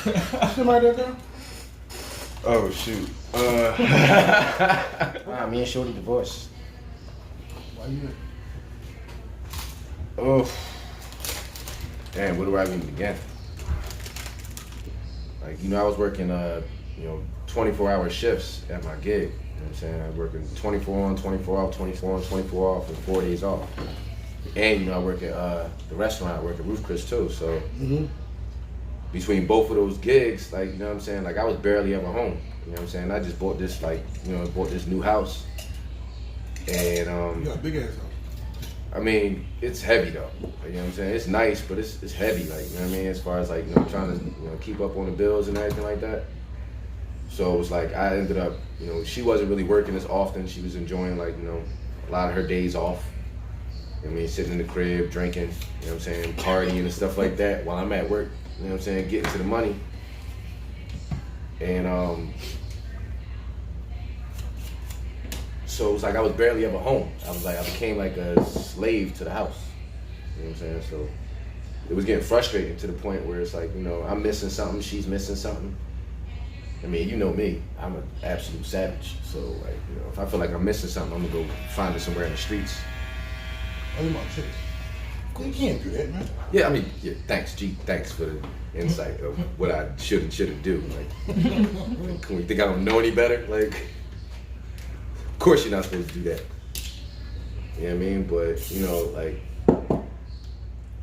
Still right there, girl? Oh shoot. Me and Shorty divorced. Why you? Oh. Damn, where do I even begin? Like, I was working 24-hour shifts at my gig. You know what I'm saying? I was working 24 on, 24 off, 24 on, 24 off, and 4 days off. And I work at the restaurant. I work at Roof Chris too. So between both of those gigs, like, you know what I'm saying, like I was barely ever home. You know what I'm saying? I just bought this bought this new house. And You got a big ass house. I mean, it's heavy though. Like, you know what I'm saying? It's nice, but it's heavy. Like, you know what I mean? As far as like, trying to keep up on the bills and everything like that. So it was like I ended up, she wasn't really working as often. She was enjoying like, a lot of her days off. I mean, sitting in the crib, drinking, you know what I'm saying, partying and stuff like that while I'm at work, you know what I'm saying, getting to the money. And so it was like I was barely ever home. I became like a slave to the house. You know what I'm saying? So it was getting frustrating to the point where it's like, I'm missing something, she's missing something. I mean, you know me, I'm an absolute savage. So like, if I feel like I'm missing something, I'm gonna go find it somewhere in the streets. Oh, you my chick. You can't do that, man. Yeah, I mean, thanks, G. Thanks for the insight of what I should and shouldn't do. Like, can we think I don't know any better? Like, of course you're not supposed to do that. You know what I mean? But, like,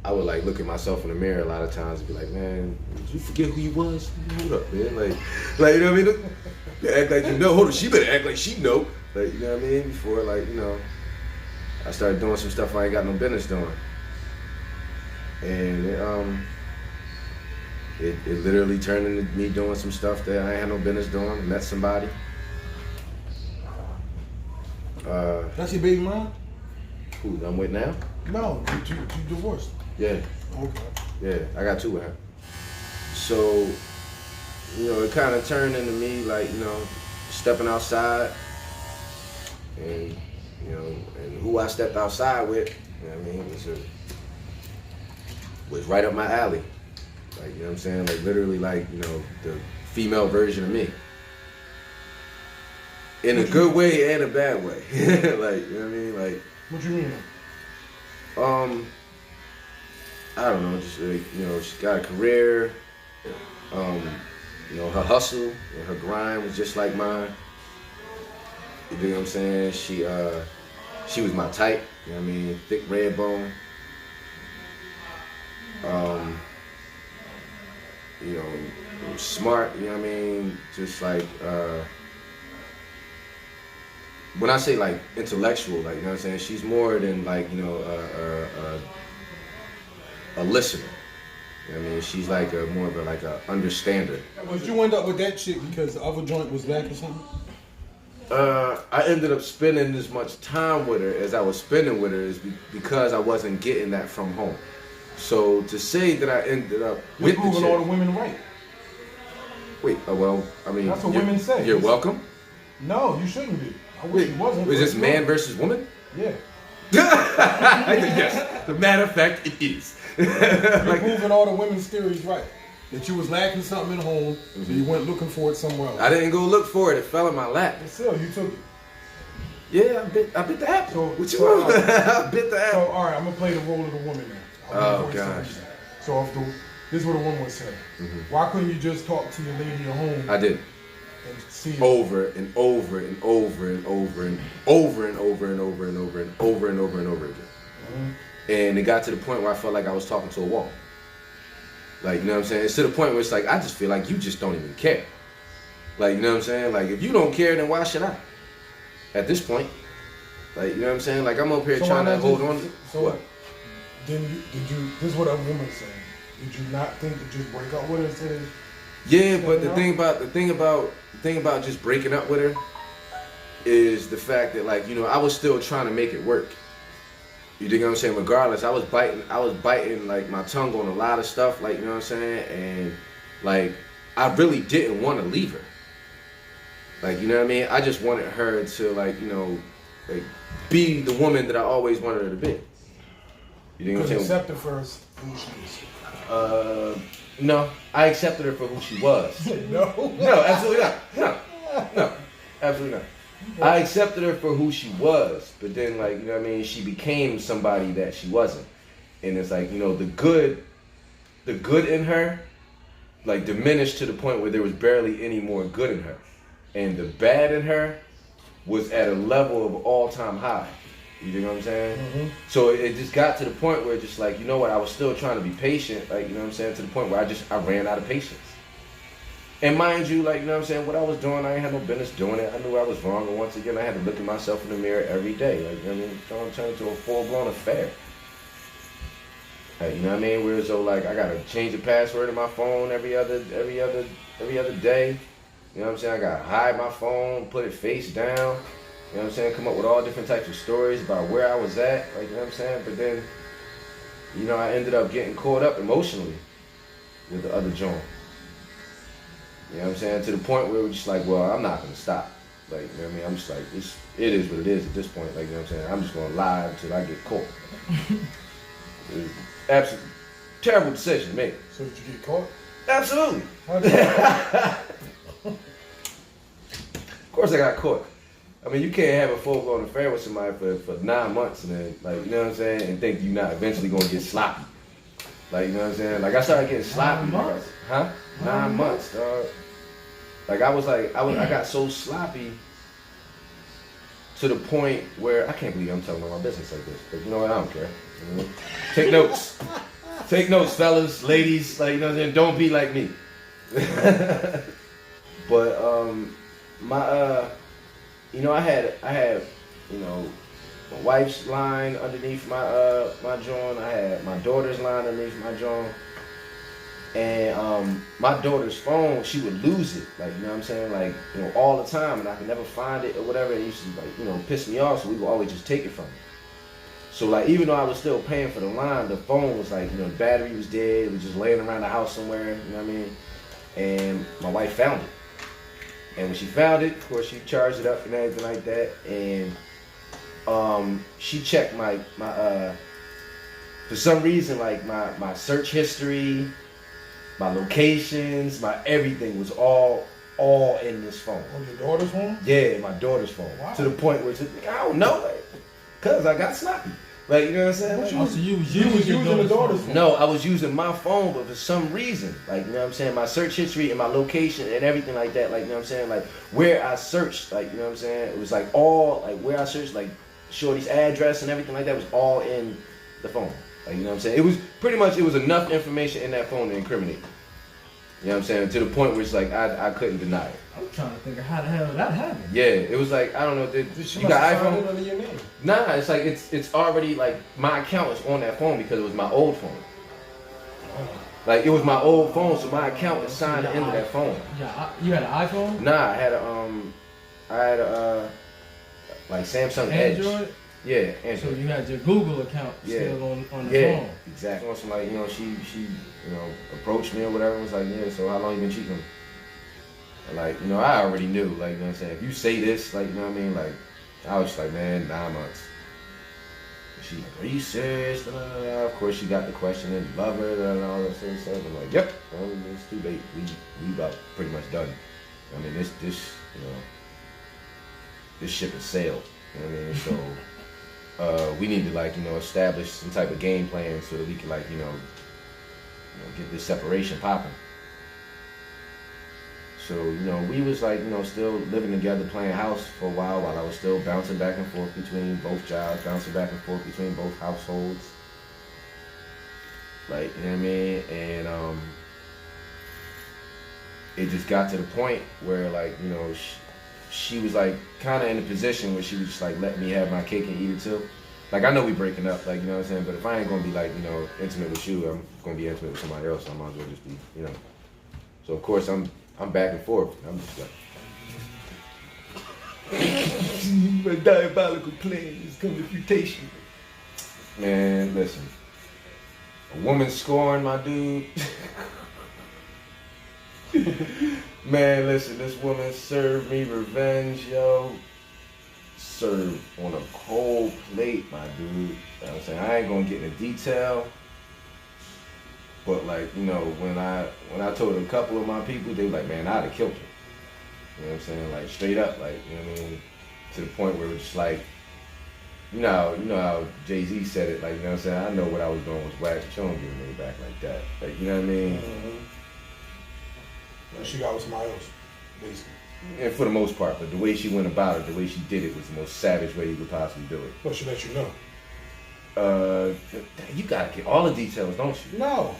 I would, like, look at myself in the mirror a lot of times and be like, man, did you forget who you was? Hold up, man. Like, you know what I mean? You act like you know. Hold on, she better act like she know. Like, you know what I mean? Before, like, I started doing some stuff I ain't got no business doing. And it literally turned into me doing some stuff that I ain't had no business doing. Met somebody. That's your baby mom? Who I'm with now? No, you divorced. Yeah. Okay. Yeah, I got two with her. So, it kind of turned into me like, stepping outside and, and who I stepped outside with, you know what I mean, was right up my alley. Like, you know what I'm saying? Like, literally, like, the female version of me. In a good way and a bad way. Like, you know what I mean? Like, what you mean? I don't know, just like, she's got a career, her hustle and her grind was just like mine. You know what I'm saying? She was my type, you know what I mean? Thick red bone. Smart, you know what I mean? Just like, when I say like intellectual, like, you know what I'm saying? She's more than like, a listener. You know what I mean? She's like more of a understander. Did you end up with that chick because the other joint was back or something? I ended up spending as much time with her as I was spending with her is because I wasn't getting that from home. So to say that I ended up with the chick, proving all the women right. Wait, well, I mean, that's what women say. You're welcome. No, you shouldn't be. I wish you wasn't. Is this man versus woman? Yeah. Yes. As a matter of fact, it is. You're proving all the women's theories right. That you was lacking something at home, so you went looking for it somewhere else. I didn't go look for it. It fell in my lap. But still, you took it. Yeah, I bit the apple. So, what you want? I bit the apple. So, all right, I'm going to play the role of the woman now. Oh, gosh. So, this is what a woman would say. Why couldn't you just talk to your lady at home? I did. And see over and over and over and over and over and over and over and over and over and over and over again. And it got to the point where I felt like I was talking to a wall. Like, you know what I'm saying? It's to the point where it's like, I just feel like you just don't even care. Like, you know what I'm saying? Like, if you don't care, then why should I? At this point. Like, you know what I'm saying? Like, I'm up here trying to hold on. So what? Then did you, this is what a woman's saying. Did you not think to just break up with her instead of... Yeah, but the thing about just breaking up with her is the fact that, like, I was still trying to make it work. You dig what I'm saying? Regardless, I was biting like my tongue on a lot of stuff, like, you know what I'm saying? And like, I really didn't want to leave her. Like, you know what I mean? I just wanted her to, like, like be the woman that I always wanted her to be. You dig what I'm saying? Accept her first. No, I accepted her for who she was. No. No, absolutely not. No, absolutely not. I accepted her for who she was, but then, like, you know what I mean, she became somebody that she wasn't. And it's like, you know, the good in her, like, diminished to the point where there was barely any more good in her. And the bad in her was at a level of all-time high. You know what I'm saying? Mm-hmm. So it just got to the point where just like, you know what, I was still trying to be patient, like, you know what I'm saying, to the point where I ran out of patience. And mind you, like, you know what I'm saying, what I was doing, I ain't had no business doing it. I knew I was wrong, and once again, I had to look at myself in the mirror every day. Like, you know what I mean? Trying to turn into a full-blown affair. Like, you know what I mean? Whereas though, like, I gotta change the password in my phone every other day. You know what I'm saying? I gotta hide my phone, put it face down. You know what I'm saying? Come up with all different types of stories about where I was at. Like, you know what I'm saying? But then, you know, I ended up getting caught up emotionally with the other joint. You know what I'm saying? To the point where we're just like, well, I'm not gonna stop. Like, you know what I mean? I'm just like, it is what it is at this point. Like, you know what I'm saying? I'm just gonna lie until I get caught. It's absolutely terrible decision to make. So did you get caught? Absolutely. Of course I got caught. I mean, you can't have a full-blown affair with somebody for 9 months and then, like, you know what I'm saying, and think you're not eventually gonna get sloppy. Like, you know what I'm saying? Like, I started getting sloppy. 9 months? Huh? 9 months, dog. Like, I got so sloppy to the point where I can't believe I'm telling all my business like this. But you know what? I don't care. You know? Take notes. Take notes, fellas, ladies. Like, you know what I'm saying? Don't be like me. But you know, I had, you know, my wife's line underneath my joint. I had my daughter's line underneath my joint. And my daughter's phone, she would lose it, like, you know what I'm saying, like, you know, all the time, and I could never find it or whatever. It used to, like, you know, piss me off, so we would always just take it from her. So, like, even though I was still paying for the line, the phone was like, you know, the battery was dead. It was just laying around the house somewhere, you know what I mean? And my wife found it. And when she found it, of course, she charged it up and everything like that. And she checked my for some reason, like, my search history, my locations, my everything was all in this phone. On your daughter's phone? Yeah, my daughter's phone. Wow. To the point where it's just, I don't know, like, cause I got sloppy. Like, you know what I'm saying? Like, So you was using the daughter's phone? No, I was using my phone, but for some reason, like, you know what I'm saying, my search history and my location and everything like that, like, you know what I'm saying, like, where I searched, like, you know what I'm saying, it was like all, like, where I searched, like, Shorty's address and everything like that was all in the phone. Like, you know what I'm saying? It was pretty much, it was enough information in that phone to incriminate. You know what I'm saying? To the point where it's like, I couldn't deny it. I'm trying to think of how the hell that happened. Yeah, it was like, I don't know, you got iPhone? Under your name. Nah, it's like, it's already, like, my account is on that phone because it was my old phone. Like, it was my old phone, so my account is signed into that phone. Yeah, you had an iPhone? Nah, I had a like, Samsung Android? Edge. Yeah, Android. So you had your Google account still on the phone? Yeah, exactly. So, like, you know, she you know, approached me or whatever and was like, yeah, so how long you been cheating on me? And, like, you know, I already knew, like, you know what I'm saying, if you say this, like, you know what I mean, like, I was just like, man, 9 months. And she's like, are you serious? Da, da, da, da. Of course, she got the question and love her and all that sort of stuff. I'm like, yep, well, it's too late. We about pretty much done. I mean, this, you know, this ship has sailed. You know what I mean? So, we need to, like, you know, establish some type of game plan so that we can, like, you know, get this separation popping. So, you know, we was, like, you know, still living together, playing house for a while I was still bouncing back and forth between both jobs, bouncing back and forth between both households. Like, you know what I mean? And it just got to the point where, like, you know, she was, like, kind of in a position where she was just, like, letting me have my cake and eat it too. Like, I know we breaking up, like, you know what I'm saying, but if I ain't gonna be, like, you know, intimate with you, I'm gonna be intimate with somebody else, so I might as well just be, you know. So, of course, I'm back and forth. I'm just like, my diabolical plan is coming to fruition. Man, listen. A woman scorned my dude. Man, listen, this woman served me revenge, yo. Served on a cold plate, my dude. You know what I'm saying? I ain't gonna get into detail. But like, you know, when I told a couple of my people, they were like, man, I'd have killed her. You know what I'm saying? Like straight up, like, you know what I mean? To the point where it's just like, you know how Jay-Z said it, like, you know what I'm saying? I know what I was doing was whack, but you don't give me back like that. Like, you know what I mean? And she got with somebody else, basically. And for the most part, but the way she went about it, the way she did it was the most savage way you could possibly do it. But she let you know. You gotta get all the details, don't you? No,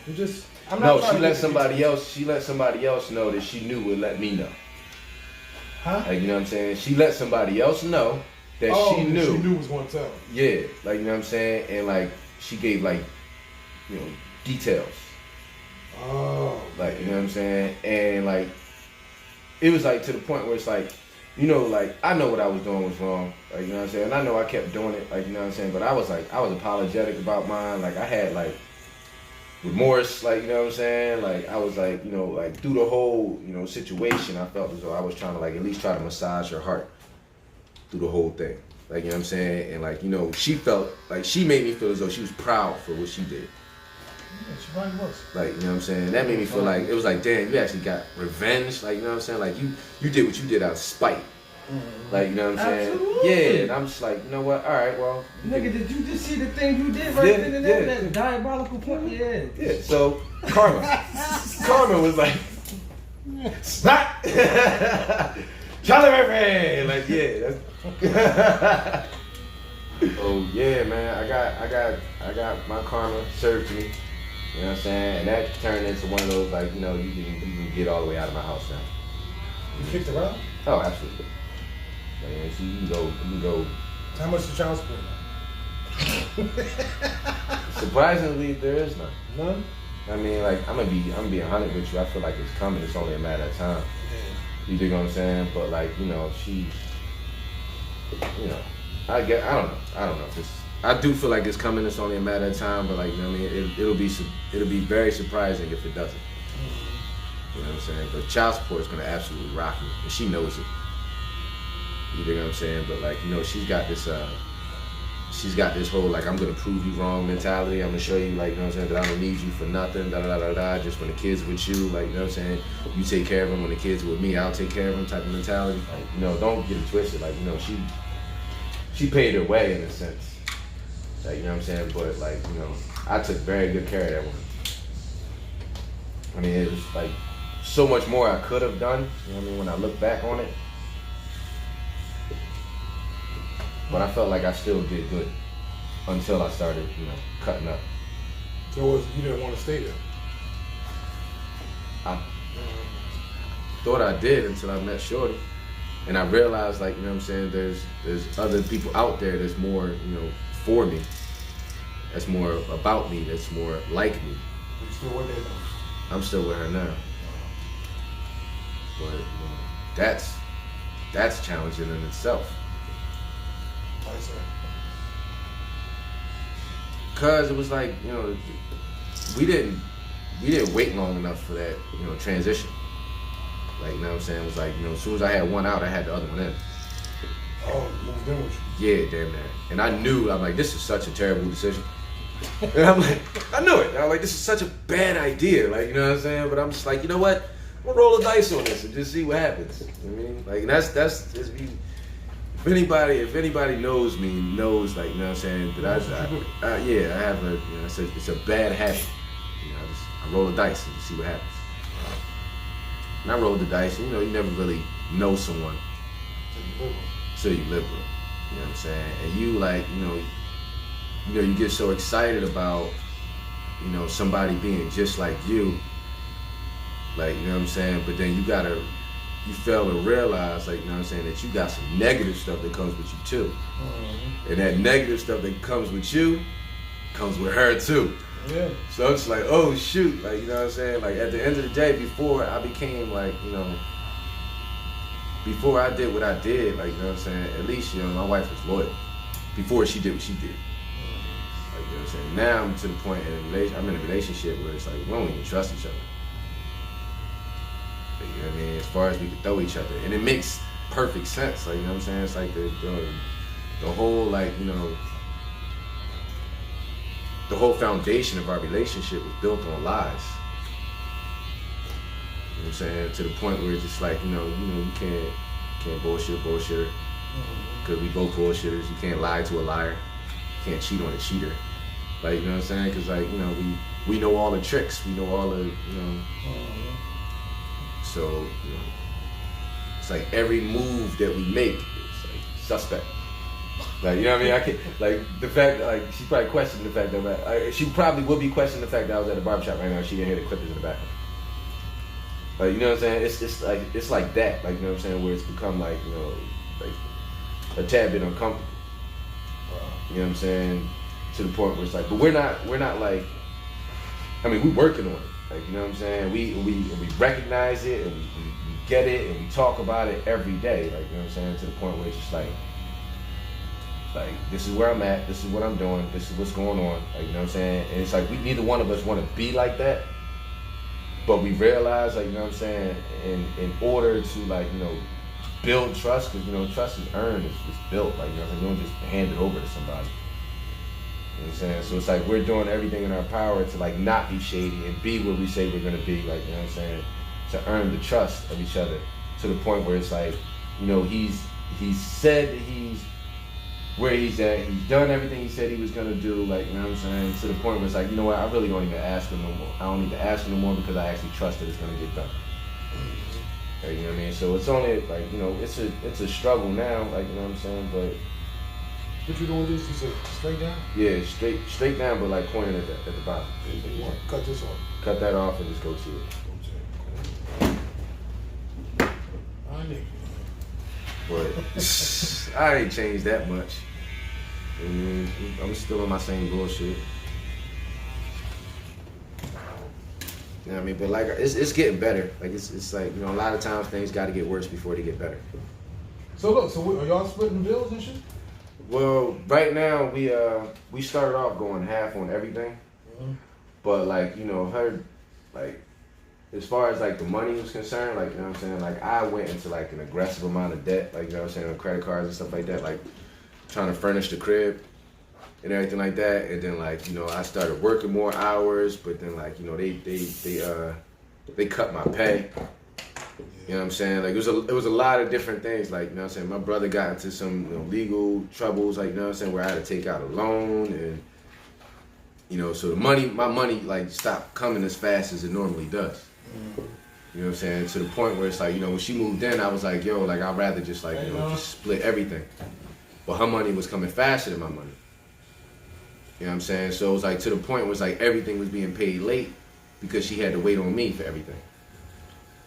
I'm not. No, she let somebody else. She let somebody else know that she knew would let me know. Huh? Like, you know what I'm saying? She let somebody else know that she knew. She knew was going to tell. Yeah, like, you know what I'm saying? And like, she gave like, you know, details. Oh. Like, you know what I'm saying? And like, it was like to the point where it's like, you know, like, I know what I was doing was wrong. Like, you know what I'm saying? And I know I kept doing it, like, you know what I'm saying? But I was apologetic about mine. Like, I had like remorse, like, you know what I'm saying? Like, I was like, you know, like through the whole, you know, situation, I felt as though I was trying to like at least try to massage her heart through the whole thing. Like, you know what I'm saying? And like, you know, she felt like she made me feel as though she was proud for what she did. Yeah, she probably was. Like, you know what I'm saying? That made me feel like, it was like, damn, you actually got revenge. Like, you know what I'm saying? Like, you did what you did out of spite. Like, you know what I'm saying? Absolutely. Yeah, and I'm just like, you know what? All right, well. Nigga, did you just see the thing you did right then and there? That diabolical point? Yeah. Yeah, so, karma. Karma was like, snap! Charlie Murphy! Like, yeah. That's oh, yeah, man. I got my karma served to me. You know what I'm saying? And that turned into one of those, like, you know, you can get all the way out of my house now. You kicked her out? Oh, absolutely. Like, so you can go. How much is child support now? Surprisingly, there is none. None? I mean, like, I'm gonna be 100 with you. I feel like it's coming. It's only a matter of time. You dig what I'm saying? But like, you know, she, you know, I don't know. I do feel like it's coming. It's only a matter of time. But like, you know what I mean? It'll be very surprising if it doesn't. You know what I'm saying? But child support is gonna absolutely rock me, and she knows it. You dig what I'm saying? But like, you know, she's got this whole like, I'm gonna prove you wrong mentality. I'm gonna show you, like, you know what I'm saying, that I don't need you for nothing. Da da da da da. Just when the kids with you, like, you know what I'm saying, you take care of them. When the kids are with me, I'll take care of them. Type of mentality. Like, you know, don't get it twisted. Like, you know, she paid her way in a sense. Like, you know what I'm saying? But like, you know, I took very good care of that woman. I mean, it was like so much more I could have done. You know what I mean? When I look back on it. But I felt like I still did good until I started, you know, cutting up. So you didn't want to stay there? I thought I did until I met Shorty. And I realized, like, you know what I'm saying, there's other people out there that's more, you know, for me. That's more about me, that's more like me. You still with her though? I'm still with her now. But, you know, that's challenging in itself. Why is that? Cause it was like, you know, we didn't wait long enough for that, you know, transition. Like, you know what I'm saying? It was like, you know, as soon as I had one out, I had the other one in. Oh, moved in with you? Yeah, damn that. And I knew, I'm like, this is such a terrible decision. And I'm like, I knew it. I was like, this is such a bad idea. Like, you know what I'm saying? But I'm just like, you know what? I'm gonna roll the dice on this and just see what happens. You know what I mean? Like, and that's if anybody knows me, knows, like, you know what I'm saying, that I have a, you know, it's a bad habit. You know, I roll the dice and just see what happens. And I rolled the dice, and, you know, you never really know someone till you live with them. You know what I'm saying? And you, like, you know, you get so excited about, you know, somebody being just like you. Like, you know what I'm saying? But then you fail to realize, like, you know what I'm saying, that you got some negative stuff that comes with you too. Mm-hmm. And that negative stuff that comes with you comes with her too. Yeah. So I'm just like, oh shoot, like, you know what I'm saying? Like, at the end of the day, before I became, like, you know, before I did what I did, like, you know what I'm saying, at least, you know, my wife was loyal. Before she did what she did. Like, you know what I'm saying? Now I'm to the point I'm in a relationship where it's like, we don't even trust each other. Like, you know what I mean? As far as we can throw each other. And it makes perfect sense. Like, you know what I'm saying? It's like the whole, like, you know, the whole foundation of our relationship was built on lies. You know what I'm saying? To the point where it's just like, you can't bullshit a bullshitter. Because we both bullshitters. You can't lie to a liar. You can't cheat on a cheater. Like, you know what I'm saying? Because, like, we know all the tricks. We know all the, So, it's like every move that we make is like suspect. Like, you know what I mean? I can't, like, the fact, like, she probably questioned the fact that, she probably would be questioning the fact that I was at the barbershop right now. She didn't hear the clippers in the background. Like, you know what I'm saying? It's like that. Like, you know what I'm saying? Where it's become like, like a tad bit uncomfortable. You know what I'm saying? To the point where it's like, but we're not like, I mean, we're working on it. Like, you know what I'm saying? We recognize it and we get it and we talk about it every day. Like, you know what I'm saying? To the point where it's just like this is where I'm at, this is what I'm doing, this is what's going on. Like, you know what I'm saying? And it's like neither one of us want to be like that. But we realize, like, you know what I'm saying, in order to, like, build trust, because, trust is earned, it's built. Like, you know what I'm saying? You don't just hand it over to somebody. You know what I'm saying? So it's like we're doing everything in our power to, like, not be shady and be where we say we're going to be, like, you know what I'm saying, to earn the trust of each other to the point where it's like, he's said that he's where he's at, he's done everything he said he was gonna do, like, you know what I'm saying, to the point where it's like, you know what, I really don't even ask him no more. I don't need to ask him no more because I actually trust that it's gonna get done. Like, you know what I mean? So it's only like, it's a struggle now, like, you know what I'm saying, but what you doing with this? You said straight down? Yeah, straight down, but like pointing at the bottom. Cut this off. Cut that off and just go to it. I nigga. But I ain't changed that much. I'm still on my same bullshit. You know what I mean? But like, it's getting better. Like, it's like, a lot of times things got to get worse before they get better. So look, are y'all splitting bills and shit? Well, right now we started off going half on everything, but like, her, like, as far as like the money was concerned, like, you know what I'm saying, like, I went into like an aggressive amount of debt, like, you know what I'm saying, on credit cards and stuff like that, like trying to furnish the crib and everything like that. And then, like, I started working more hours, but then, like, they cut my pay. You know what I'm saying? Like, it was a lot of different things. Like, you know what I'm saying, my brother got into some legal troubles, like, you know what I'm saying, where I had to take out a loan, and so my money like stopped coming as fast as it normally does. You know what I'm saying? To the point where it's like, when she moved in, I was like, yo, like, I'd rather just like, just split everything. But her money was coming faster than my money. You know what I'm saying? So it was like to the point where it's like everything was being paid late because she had to wait on me for everything.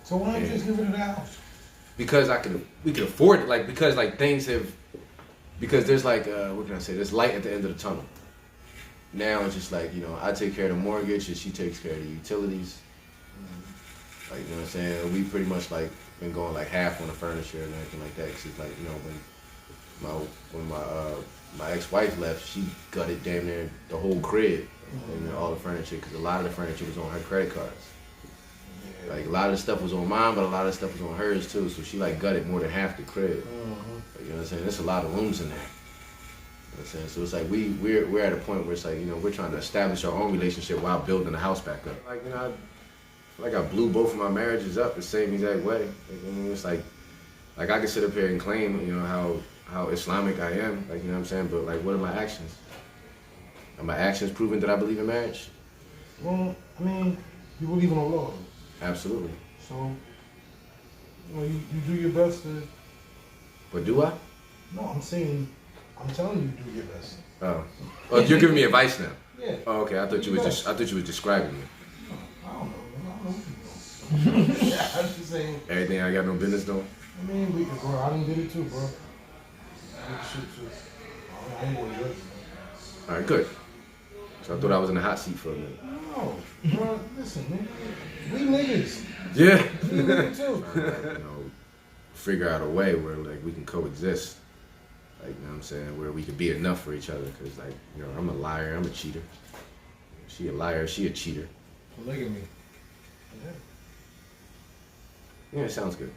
So why don't you just give her the house? Because we could afford it, like, because like things have, because there's like, what can I say? There's light at the end of the tunnel. Now it's just like, I take care of the mortgage and she takes care of the utilities. Like, you know what I'm saying? We pretty much like been going like half on the furniture and everything like that. Cause it's like, when my ex-wife left, she gutted damn near the whole crib and all the furniture, because a lot of the furniture was on her credit cards. Like, a lot of the stuff was on mine, but a lot of the stuff was on hers too. So she like gutted more than half the crib. Like, you know what I'm saying? There's a lot of rooms in there. You know what I'm saying? So it's like we're at a point where it's like, we're trying to establish our own relationship while building the house back up. Like, I blew both of my marriages up the same exact way. Like, it's like I can sit up here and claim, how Islamic I am, like, you know what I'm saying? But like, what are my actions? Are my actions proving that I believe in marriage? Well, I mean, you believe in Allah. Absolutely. So, you do your best to. But do I? No, I'm telling you, do your best. Oh, you're giving me advice now. Yeah. Oh, okay. I thought you were describing me. I don't know. Yeah, I'm just saying. Everything I got no business doing. I mean, bro, I done did it too, bro. I did shit too. I ain't gonna judge you. All right, good. So I thought I was in the hot seat for a minute. No, bro, listen, man. We niggas. Yeah. We niggas too. Figure out a way where like we can coexist. Like, you know what I'm saying, where we can be enough for each other. Cause like, I'm a liar, I'm a cheater. She a liar, she a cheater. Polygamy. Yeah, it sounds good.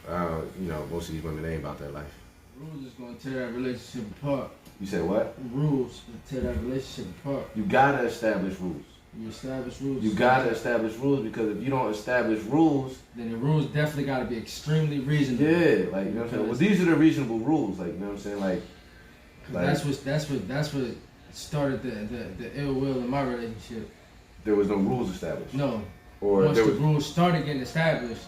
Most of these women, they ain't about that life. Rules is gonna tear that relationship apart. You said what? Rules will tear that relationship apart. You gotta establish rules. You establish rules. You gotta establish rules because if you don't establish rules, then the rules definitely gotta be extremely reasonable. Yeah, like you know what I'm saying. Well, these are the reasonable rules, like you know what I'm saying, like that's what started the ill will in my relationship. There was no rules established. No. Or once there the was, rules started getting established,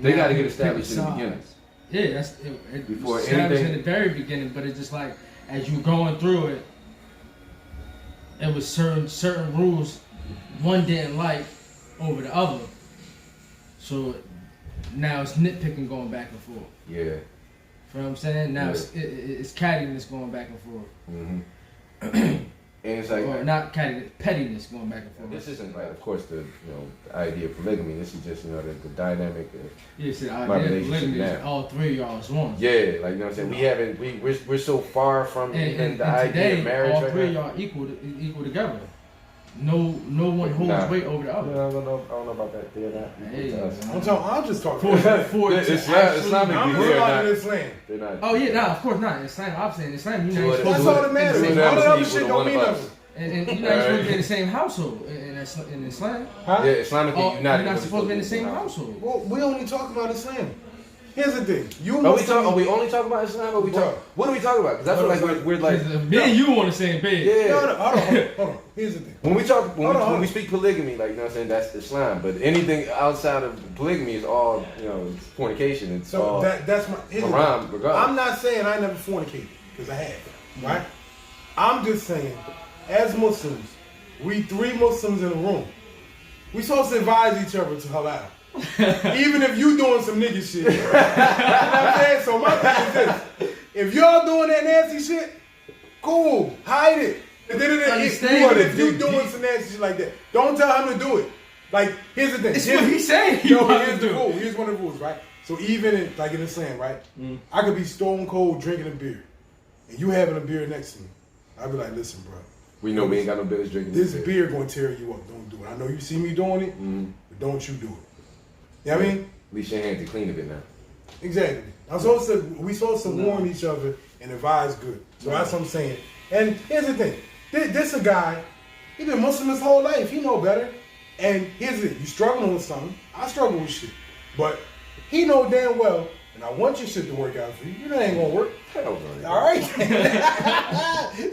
they got to get established in the beginning. Yeah, that's it before was established anything in the very beginning, but it's just like as you going through it, it was certain rules one didn't like over the other. So now it's nitpicking going back and forth. Yeah. You know what I'm saying? Now it's cattiness going back and forth. Mm-hmm. And it's like, or not cattiness, pettiness going back and forth. This isn't like, of course, the the idea of polygamy. This is just the dynamic of the my idea relationship of polygamy now. is all three of y'all is one. Yeah, like you know what I'm saying. We're so far from even the idea today, of marriage. all right three of now. y'all equal together. No one holds weight over the other. I don't know about that. They're not. Hey, I'm just talking. Islam. I'm not in Islam. They're not. Oh yeah, nah, of course not. Islam, I'm saying Islam. You know, that's all that matters. All that other shit don't mean nothing. And you're not supposed to be in the same household in Islam. Huh? Yeah, Islamically, you're not supposed to be in the same household. Well, we only talk about Islam. Here's the thing. Are we only talking about Islam? Or what are we talking about? Because that's like we're like. Me and you on the same page. Yeah. No, hold on. Here's the thing. When we speak polygamy, like you know what I'm saying, that's Islam. But anything outside of polygamy is all it's fornication. It's so all that's my haram. Regardless. I'm not saying I never fornicated because I have, right? I'm just saying, as Muslims, we three Muslims in a room. We supposed to advise each other to halal. Even if you doing some nigga shit. You know what I'm saying? So my thing is this. If y'all doing that nasty shit, cool. Hide it. And then if you doing some nasty shit like that, don't tell him to do it. Like, here's the thing. It's what he's saying. Here's the rule. Here's one of the rules, right? So even in Islam, right? I could be stone cold drinking a beer. And you having a beer next to me. I'd be like, listen, bro. We know we ain't got no business drinking this beer. Gonna tear you up. Don't do it. I know you see me doing it, but don't you do it. You know what I mean? At least your hands are clean of it now. Exactly. We supposed to warn each other and advise good. So that's what I'm saying. And here's the thing. This a guy, he been Muslim his whole life. He know better. And here's it. You struggling with something. I struggle with shit. But he know damn well, and I want your shit to work out for you. You know it ain't gonna work. Hell no. All right?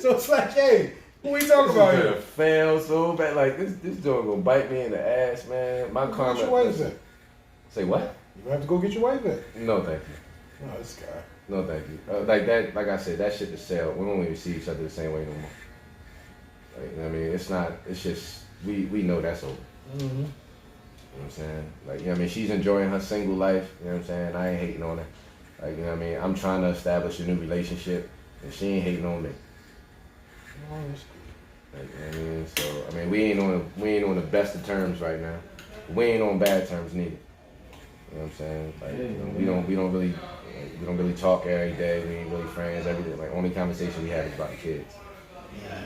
So it's like, hey, what we talking about here? Fail so bad. Like, this joint gonna bite me in the ass, man. My karma. Get your wife back. Say what? You have to go get your wife back. No, thank you. No, this guy. No, thank you. Like that, like I said, that shit to sell. We don't even see each other the same way no more. Like, you know what I mean, it's not. It's just we know that's over. Mm-hmm. You know what I'm saying? Like, you know what I mean, she's enjoying her single life. You know what I'm saying? I ain't hating on her. Like, you know what I mean? I'm trying to establish a new relationship, and she ain't hating on me. Oh, that's good. Like, you know what I mean? So, I mean, we ain't on the best of terms right now. We ain't on bad terms neither. You know what I'm saying? Like, we don't really talk every day. We ain't really friends. Everything. Like, only conversation we have is about the kids. Yeah.